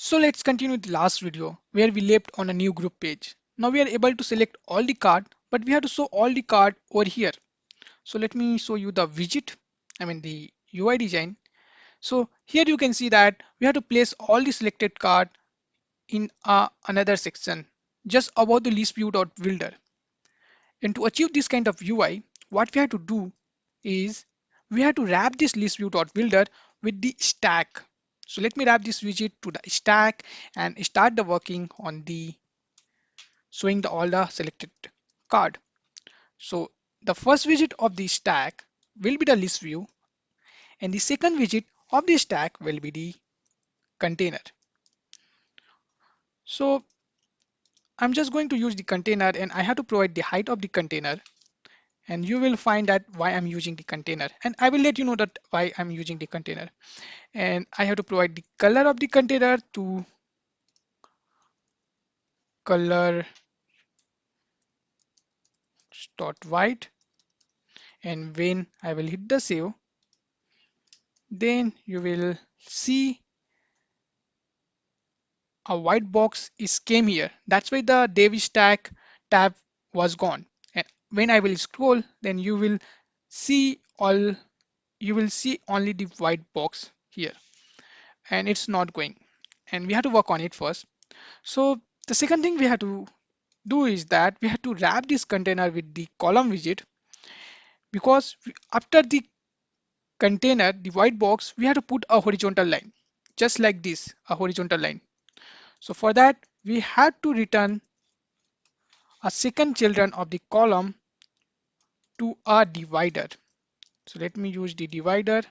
So let's continue the last video where we left on a new group page. Now we are able to select all the card, but we have to show all the card over here. So let me show you the widget, the UI design. So here you can see that we have to place all the selected card in another section just above the Listview.builder. And to achieve this kind of UI, what we have to do is we have to wrap this Listview.builder with the stack. So let me wrap this widget to the stack and start the working on the showing all the selected card. So the first widget of the stack will be the list view, and the second widget of the stack will be the container. So I'm just going to use the container, and I have to provide the height of the container, and you will find that why I'm using the container, and I will let you know that why I'm using the container. And I have to provide the color of the container to color dot white, and when I will hit the save, then you will see a white box is came here. That's why the Davis stack tab was gone. And when I will scroll, then see all you will see only the white box here, and it's not going. And we have to work on it first. So the second thing we have to do is that we have to wrap this container with the column widget, because after the container, the white box, we have to put a horizontal line, just like this, a horizontal line. So for that, we had to return a second children of the column to a divider. So let me use the divider,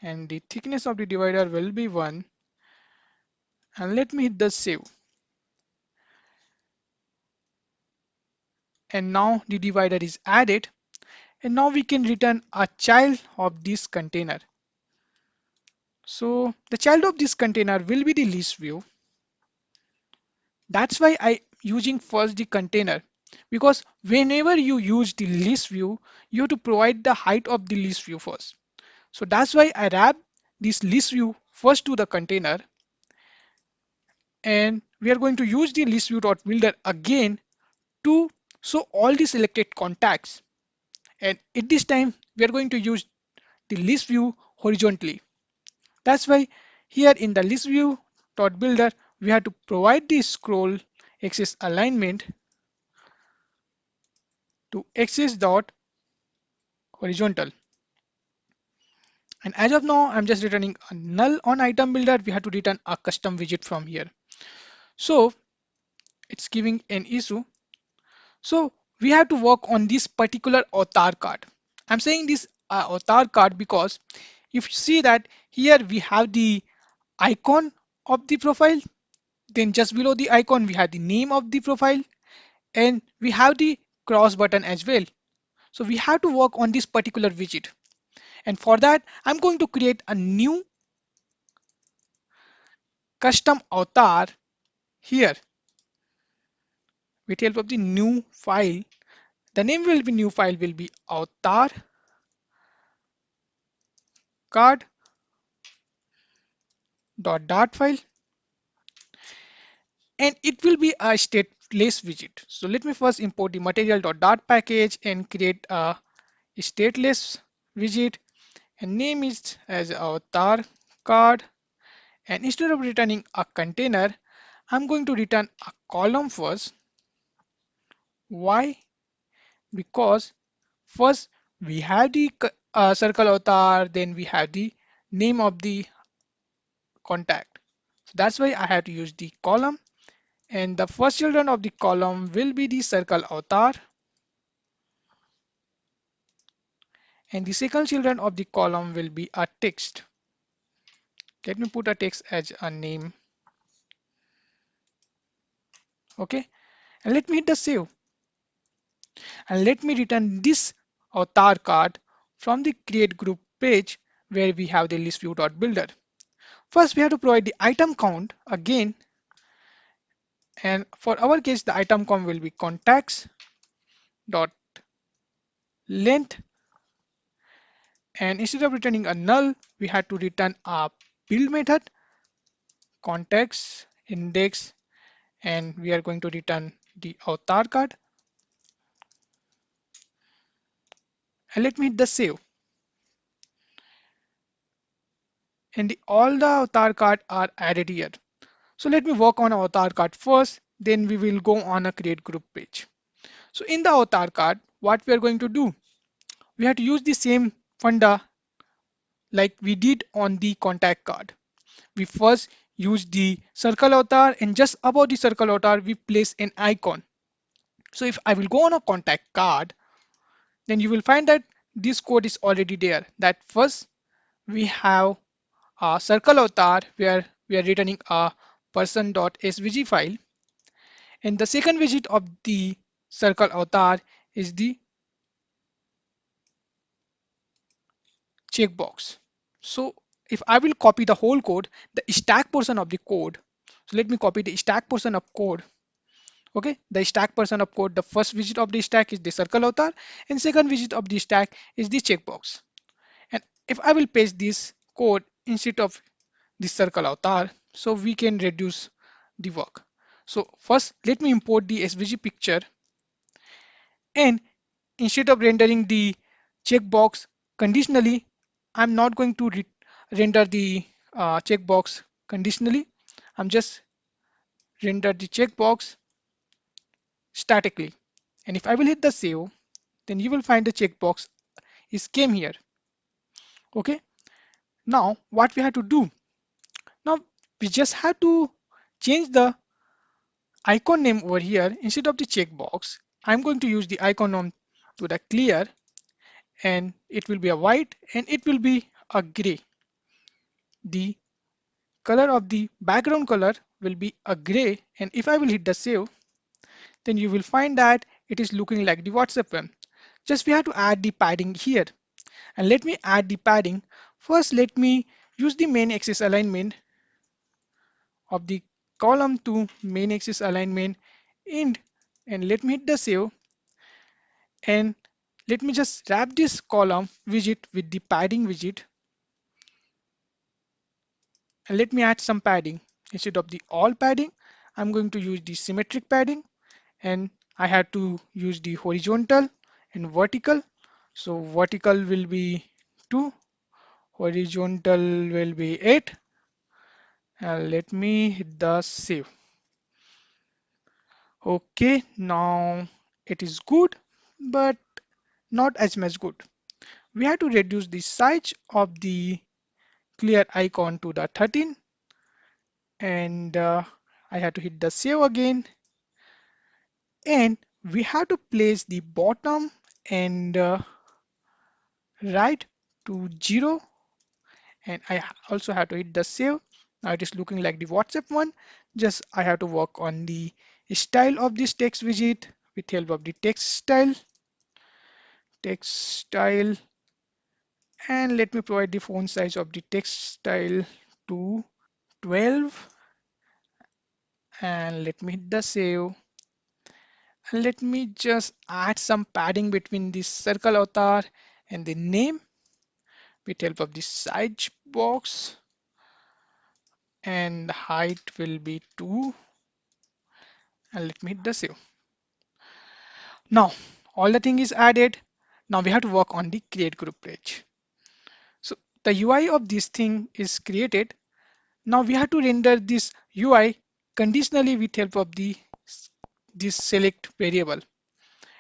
and the thickness of the divider will be 1. And let me hit the save. And now the divider is added. And now we can return a child of this container. So the child of this container will be the list view. That's why I using first the container, because whenever you use the list view, you have to provide the height of the list view first. So that's why I wrap this list view first to the container, and we are going to use the list view.builder again to show all the selected contacts. And at this time, we are going to use the list view horizontally. That's why here in the list view.builder, we have to provide the scroll axis alignment to axis dot horizontal. And as of now, I'm just returning a null on item builder. We have to return a custom widget from here. So it's giving an issue. So we have to work on this particular avatar card. I'm saying this avatar card because if you see that here we have the icon of the profile, then just below the icon we have the name of the profile, and we have the cross button as well. So we have to work on this particular widget. And for that, I'm going to create a new custom avatar here with help of the new file. The name will be new file will be avatar card.dart file, and it will be a stateless widget. So let me first import the material.dart package and create a stateless widget, and name it as avatar card. And instead of returning a container, I'm going to return a column first. Why? Because first we have the circle avatar, then we have the name of the contact. So that's why I have to use the column, and the first children of the column will be the circle avatar, and the second children of the column will be a text. Let me put a text as a name. Okay, and let me hit the save, and let me return this avatar card from the create group page where we have the list view.builder. First we have to provide the item count again, and for our case the item count will be contacts dot length, And instead of returning a null, we had to return a build method, context, index, and we are going to return the avatar card. And let me hit the save. And all the avatar card are added here. So let me work on avatar card first, then we will go on a create group page. So in the avatar card, what we are going to do, we have to use the same funda like we did on the contact card. We first use the circle avatar, and just above the circle avatar, we place an icon. So if I will go on a contact card, then you will find that this code is already there. That first we have a circle avatar where we are returning a person.svg file, and the second widget of the circle avatar is the checkbox. So if I will copy the whole code, the stack portion of the code, so let me copy the stack portion of code. Okay, the stack portion of code, the first widget of the stack is the circle avatar, and second widget of the stack is the checkbox. And if I will paste this code instead of the circle avatar, so we can reduce the work. So first, let me import the SVG picture, and instead of rendering the checkbox conditionally, I'm not going to render the checkbox conditionally. I'm just render the checkbox statically. And if I will hit the save, then you will find the checkbox is came here. Okay. Now what we have to do? Now we just have to change the icon name over here. Instead of the checkbox, I'm going to use the icon name to the clear, and it will be a white and it will be a gray. The color of the background color will be a gray, and if I will hit the save, then you will find that it is looking like the WhatsApp one. Just we have to add the padding here, and let me add the padding. First, let me use the main axis alignment of the column to main axis alignment end, and let me hit the save, and let me just wrap this column widget with the padding widget, and let me add some padding. Instead of the all padding, I'm going to use the symmetric padding, and I have to use the horizontal and vertical. So vertical will be 2, horizontal will be 8, and let me hit the save. Okay, now it is good, but not as much good. We have to reduce the size of the clear icon to the 13, and I have to hit the save again, and we have to place the bottom and right to 0, and I also have to hit the save. Now it is looking like the WhatsApp one. Just I have to work on the style of this text widget with help of the text style, and let me provide the font size of the text style to 12, and let me hit the save, and let me just add some padding between the circle avatar and the name with help of the size box, and height will be 2, and let me hit the save. Now all the thing is added. Now we have to work on the create group page. So the UI of this thing is created. Now we have to render this UI conditionally with help of this select variable.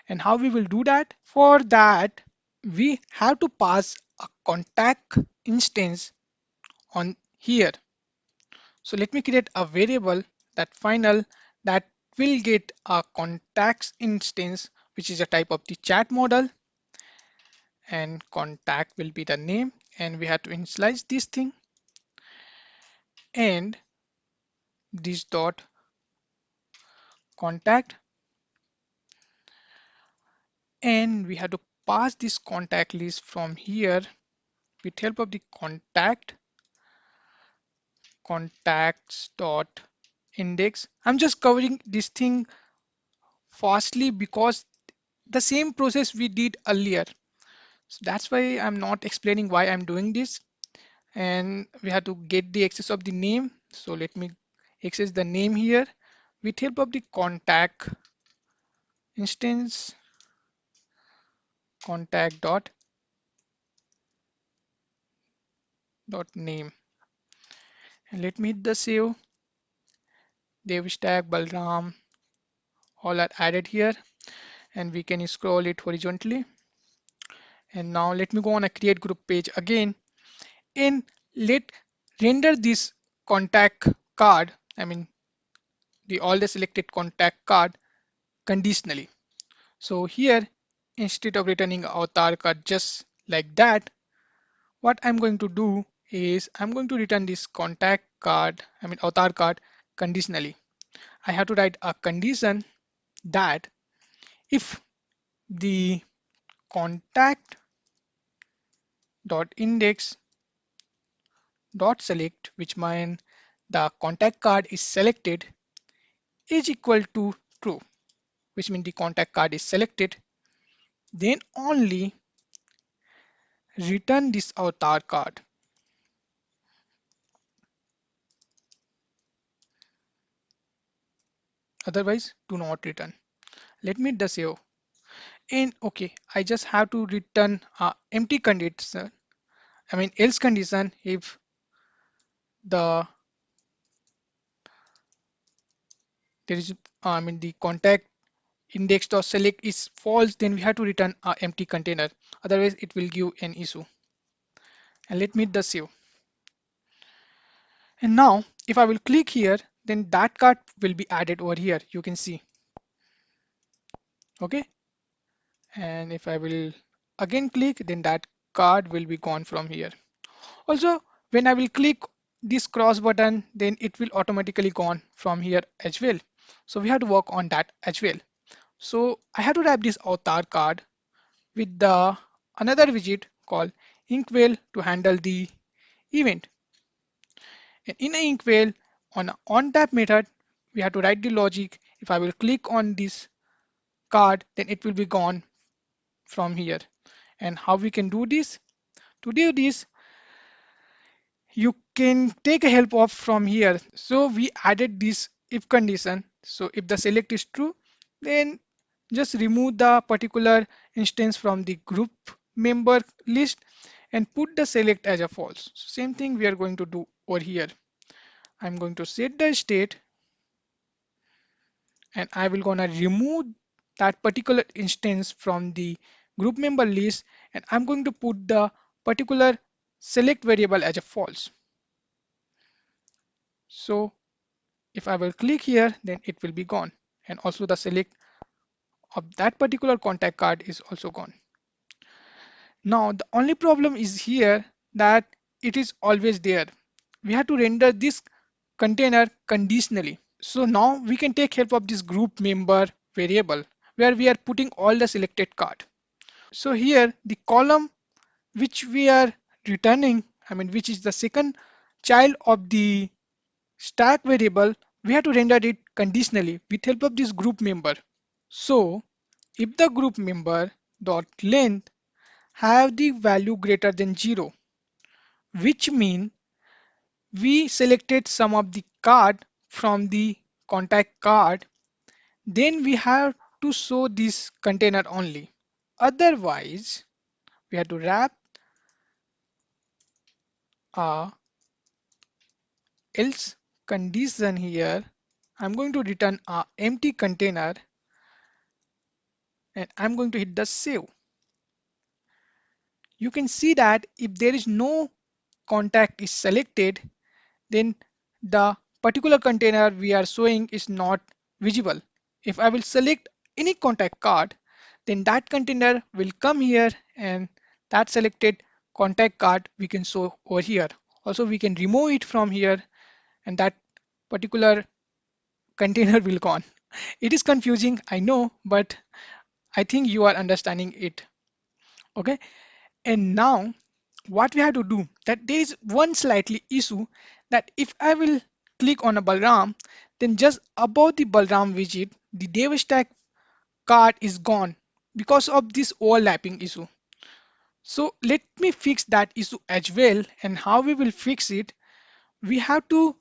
And how we will do that? For that, we have to pass a contact instance on here. So let me create a variable that final that will get a contacts instance, which is a type of the chat model, and contact will be the name, and we have to initialize this thing, and this dot contact, and we have to pass this contact list from here with help of the contacts dot index. I'm just covering this thing fastly because the same process we did earlier. So that's why I'm not explaining why I'm doing this. And we have to get the access of the name. So let me access the name here with help of the contact instance contact dot name. And let me hit the save. Dev-stack, Balram, all are added here, and we can scroll it horizontally. And now let me go on a create group page again, and let render this contact card, I mean the all the selected contact card conditionally. So here, instead of returning avatar card just like that, what I'm going to do is I'm going to return this contact card, I mean avatar card conditionally. I have to write a condition that if the contact dot index dot select, which means the contact card is selected, is equal to true, which means the contact card is selected, then only return this avatar card. Otherwise, do not return. Let me hit the save. And okay, I just have to return a empty condition. I mean else condition if the there is I mean the contact index dot select is false, then we have to return a empty container. Otherwise, it will give an issue. And let me hit the save. And now if I will click here, then that card will be added over here. You can see. Okay. And if I will again click, then that card will be gone from here. Also, when I will click this cross button, then it will automatically gone from here as well. So we have to work on that as well. So I have to wrap this avatar card with the another widget called inkwell to handle the event. And in a inkwell on a onTap method, we have to write the logic. If I will click on this card, then it will be gone from here. And how we can do this? To do this, you can take a help of from here. So we added this if condition. So if the select is true, then just remove the particular instance from the group member list and put the select as a false. So same thing we are going to do over here. I'm going to set the state and I will gonna remove that particular instance from the group member list, and I'm going to put the particular select variable as a false. So if I will click here, then it will be gone, and also the select of that particular contact card is also gone. Now the only problem is here that it is always there. We have to render this container conditionally. So now we can take help of this group member variable where we are putting all the selected card. So here the column which we are returning, I mean which is the second child of the stack variable, we have to render it conditionally with help of this group member. So if the group member dot length have the value greater than 0, which mean we selected some of the card from the contact card, then we have to show this container only. Otherwise, we have to wrap a else condition here. I'm going to return a empty container and I'm going to hit the save. You can see that if there is no contact is selected, then the particular container we are showing is not visible. If I will select any contact card, then that container will come here and that selected contact card we can show over here. Also, we can remove it from here and that particular container will gone. It is confusing, I know, but I think you are understanding it. Okay. And now what we have to do, that there is one slightly issue, that if I will click on a Balram, then just above the Balram widget, the dev stack card is gone because of this overlapping issue. So let me fix that issue as well. And how we will fix it? We have to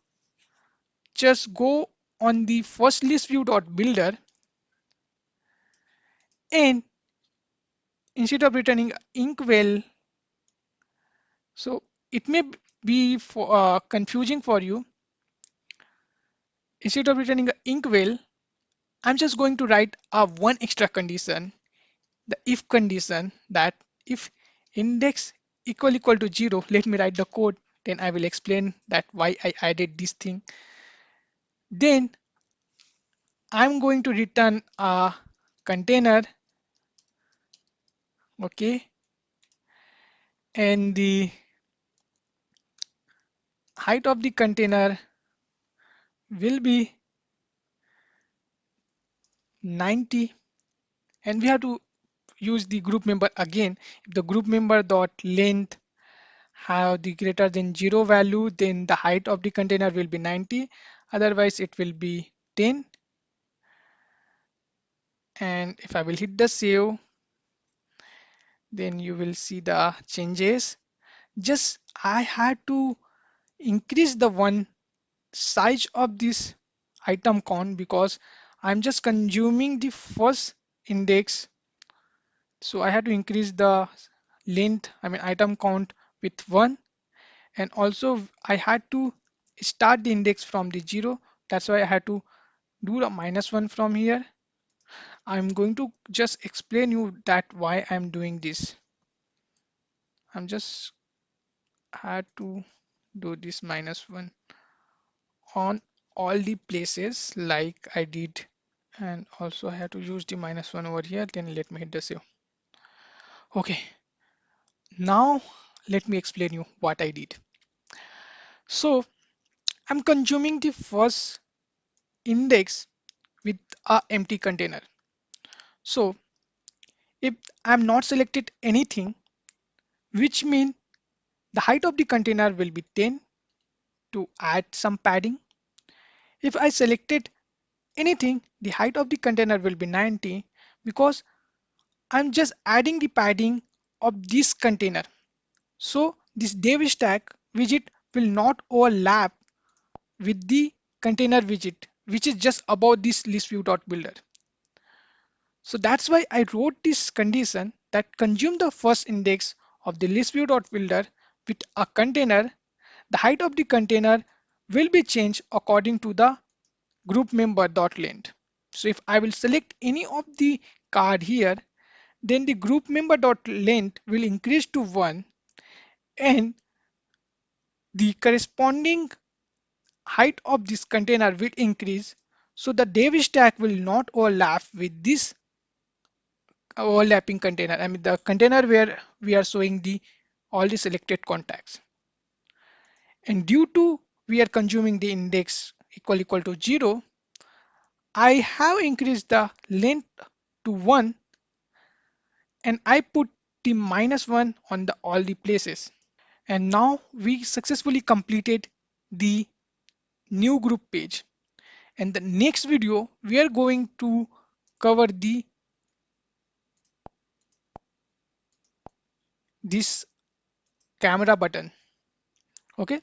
just go on the first Listview.builder, and instead of returning inkwell, so it may be confusing for you. Instead of returning an inkwell, I'm just going to write a one extra condition, the if condition, that if index equal to 0, let me write the code, then I will explain that why I added this thing. Then I'm going to return a container, okay, and the height of the container will be 90, and we have to use the group member again. If the group member dot length have the greater than 0 value, then the height of the container will be 90, otherwise it will be 10. And if I will hit the save, then you will see the changes. Just I had to increase the one size of this item count because I'm just consuming the first index. So I had to increase the length, I mean item count, with 1, and also I had to start the index from the 0. That's why I had to do the -1 from here. I'm going to just explain you that why I'm doing this. I'm just had to do this -1 on all the places like I did, and also I have to use the -1 over here. Then let me hit the save. Okay, now let me explain you what I did. So I'm consuming the first index with a empty container. So if I'm not selected anything, which means the height of the container will be 10 to add some padding. If I selected anything, the height of the container will be 90 because I'm just adding the padding of this container. So this dev stack widget will not overlap with the container widget, which is just above this ListView.builder. So that's why I wrote this condition that consume the first index of the ListView.builder with a container. The height of the container will be changed according to the group member.length. So if I will select any of the card here, then the group member.length will increase to 1, and the corresponding height of this container will increase. So the dev stack will not overlap with this overlapping container. I mean the container where we are showing the all the selected contacts. And due to we are consuming the index equal to 0, I have increased the length to 1, and I put the -1 on the all the places. And now we successfully completed the new group page. And the next video we are going to cover this camera button. Okay,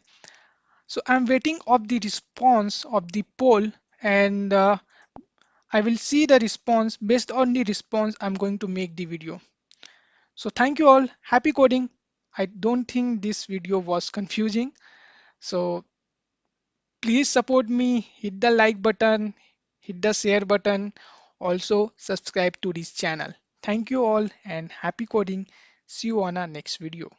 so I'm waiting of the response of the poll, and I will see the response. Based on the response, I'm going to make the video. So thank you all. Happy coding. I don't think this video was confusing. So please support me, hit the like button, hit the share button, also subscribe to this channel. Thank you all and happy coding. See you on our next video.